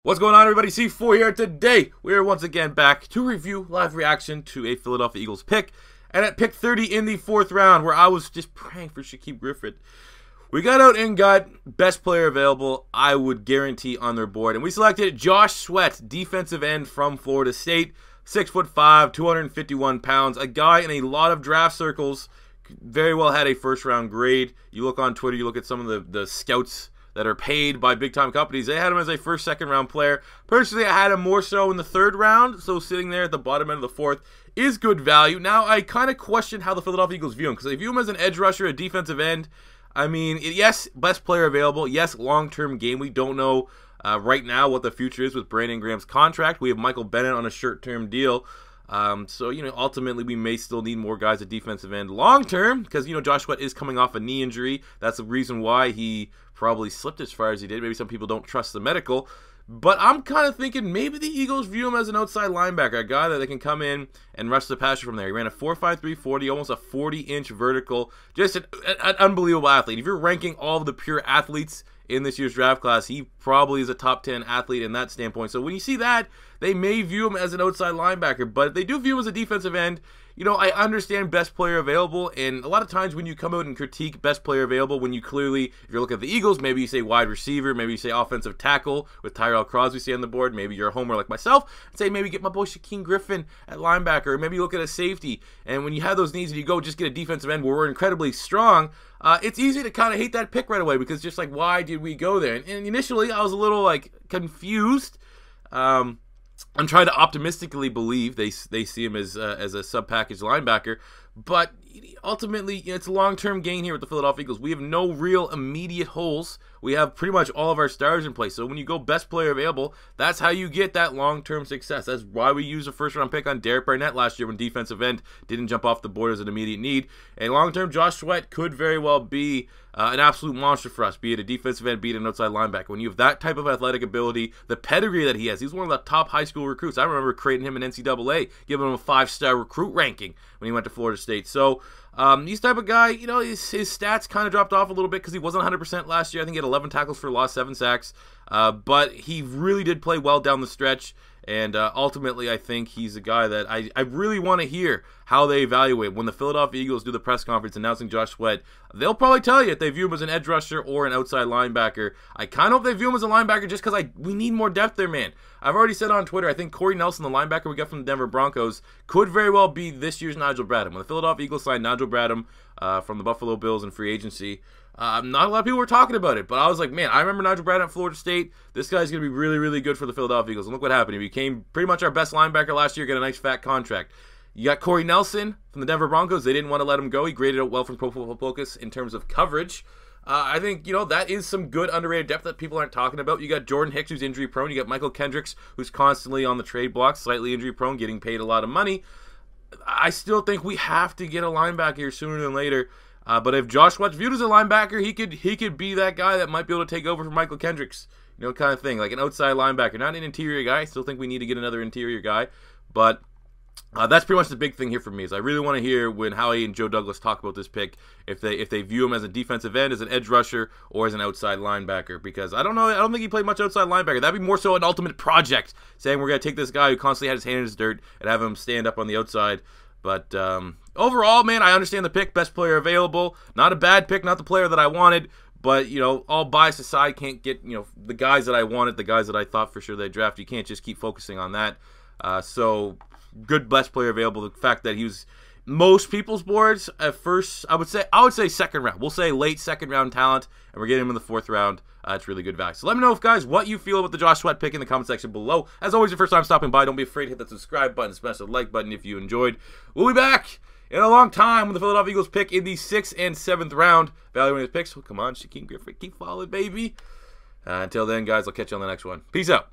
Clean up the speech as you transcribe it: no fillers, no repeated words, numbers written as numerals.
What's going on, everybody? C4 here. Today, we are once again back to review live reaction to a Philadelphia Eagles pick. And at pick 30 in the 4th round, where I was just praying for Shaquem Griffith, we got out and got best player available, I would guarantee, on their board. And we selected Josh Sweat, defensive end from Florida State. 6'5", 251 pounds. A guy in a lot of draft circles, very well had a first-round grade. You look on Twitter, you look at some of the scouts that are paid by big-time companies. They had him as a first, second-round player. Personally, I had him more so in the 3rd round, so sitting there at the bottom end of the 4th is good value. Now, I kind of question how the Philadelphia Eagles view him, because they view him as an edge rusher, a defensive end. I mean, yes, best player available. Yes, long-term game. We don't know right now what the future is with Brandon Graham's contract. We have Michael Bennett on a short-term deal. So, ultimately we may still need more guys at defensive end long-term because, Josh Sweat is coming off a knee injury. That's the reason why he probably slipped as far as he did. Maybe some people don't trust the medical. But I'm kind of thinking maybe the Eagles view him as an outside linebacker, a guy that they can come in and rush the passer from there. He ran a 4.53 40, almost a 40-inch vertical. Just an unbelievable athlete. If you're ranking all of the pure athletes in this year's draft class, he probably is a top 10 athlete in that standpoint. So when you see that, they may view him as an outside linebacker, but if they do view him as a defensive end, I understand best player available, and a lot of times when you come out and critique best player available, when you clearly, if you're looking at the Eagles, maybe you say wide receiver, maybe you say offensive tackle with Tyrell Crosby on the board, maybe you're a homer like myself, and say maybe get my boy Shaquem Griffith at linebacker, or maybe you look at a safety, and when you have those needs and you go just get a defensive end where we're incredibly strong, it's easy to kind of hate that pick right away because just like, why did we go there? And initially, I was a little confused. I'm trying to optimistically believe they see him as a sub-package linebacker, but ultimately it's a long-term gain here with the Philadelphia Eagles. We have no real immediate holes. We have pretty much all of our stars in place. So when you go best player available, that's how you get that long-term success. That's why we used a first-round pick on Derek Barnett last year when defensive end didn't jump off the board as an immediate need. And long-term, Josh Sweat could very well be an absolute monster for us, be it a defensive end, be it an outside linebacker. When you have that type of athletic ability, the pedigree that he has, he's one of the top high school recruits. I remember creating him in NCAA, giving him a 5-star recruit ranking when he went to Florida State. So he's the type of guy, his stats kind of dropped off a little bit because he wasn't 100% last year. I think he had 11 tackles for loss, 7 sacks. But he really did play well down the stretch. And ultimately, I think he's a guy that I really want to hear how they evaluate. When the Philadelphia Eagles do the press conference announcing Josh Sweat, they'll probably tell you if they view him as an edge rusher or an outside linebacker. I kind of hope they view him as a linebacker just because we need more depth there, man. I've already said on Twitter, I think Corey Nelson, the linebacker we got from the Denver Broncos, could very well be this year's Nigel Bradham. When the Philadelphia Eagles signed Nigel Bradham from the Buffalo Bills in free agency, not a lot of people were talking about it, but I was like, man, I remember Nigel Bradham at Florida State. This guy's going to be really, really good for the Philadelphia Eagles. And look what happened. He became pretty much our best linebacker last year, got a nice fat contract. You got Corey Nelson from the Denver Broncos. They didn't want to let him go. He graded out well from Pro Football Focus in terms of coverage. I think, that is some good underrated depth that people aren't talking about. You got Jordan Hicks, who's injury prone. You got Michael Kendricks, who's constantly on the trade block, slightly injury prone, getting paid a lot of money. I still think we have to get a linebacker here sooner than later. But if Josh Sweat's viewed as a linebacker, he could be that guy that might be able to take over for Michael Kendricks, kind of thing, like an outside linebacker, not an interior guy. I still think we need to get another interior guy, but that's pretty much the big thing here for me. Is I really want to hear when Howie and Joe Douglas talk about this pick, if they view him as a defensive end, as an edge rusher, or as an outside linebacker. Because I don't know, I don't think he played much outside linebacker. That'd be more so an ultimate project, saying we're gonna take this guy who constantly had his hand in his dirt and have him stand up on the outside. But overall, man, I understand the pick. Best player available. Not a bad pick, not the player that I wanted. But, all bias aside, can't get, the guys that I wanted, the guys that I thought for sure they'd draft. You can't just keep focusing on that. So, good best player available. The fact that he was most people's boards at first, I would say second round. We'll say late second round talent, and we're getting him in the 4th round. It's really good value. So let me know, guys, what you feel about the Josh Sweat pick in the comment section below. As always, your first time stopping by, don't be afraid to hit that subscribe button, smash the like button if you enjoyed. We'll be back in a long time when the Philadelphia Eagles pick in the 6th and 7th round. Valuing his picks. Well, come on, Shaquem Griffith, keep following, baby. Until then, guys, I'll catch you on the next one. Peace out.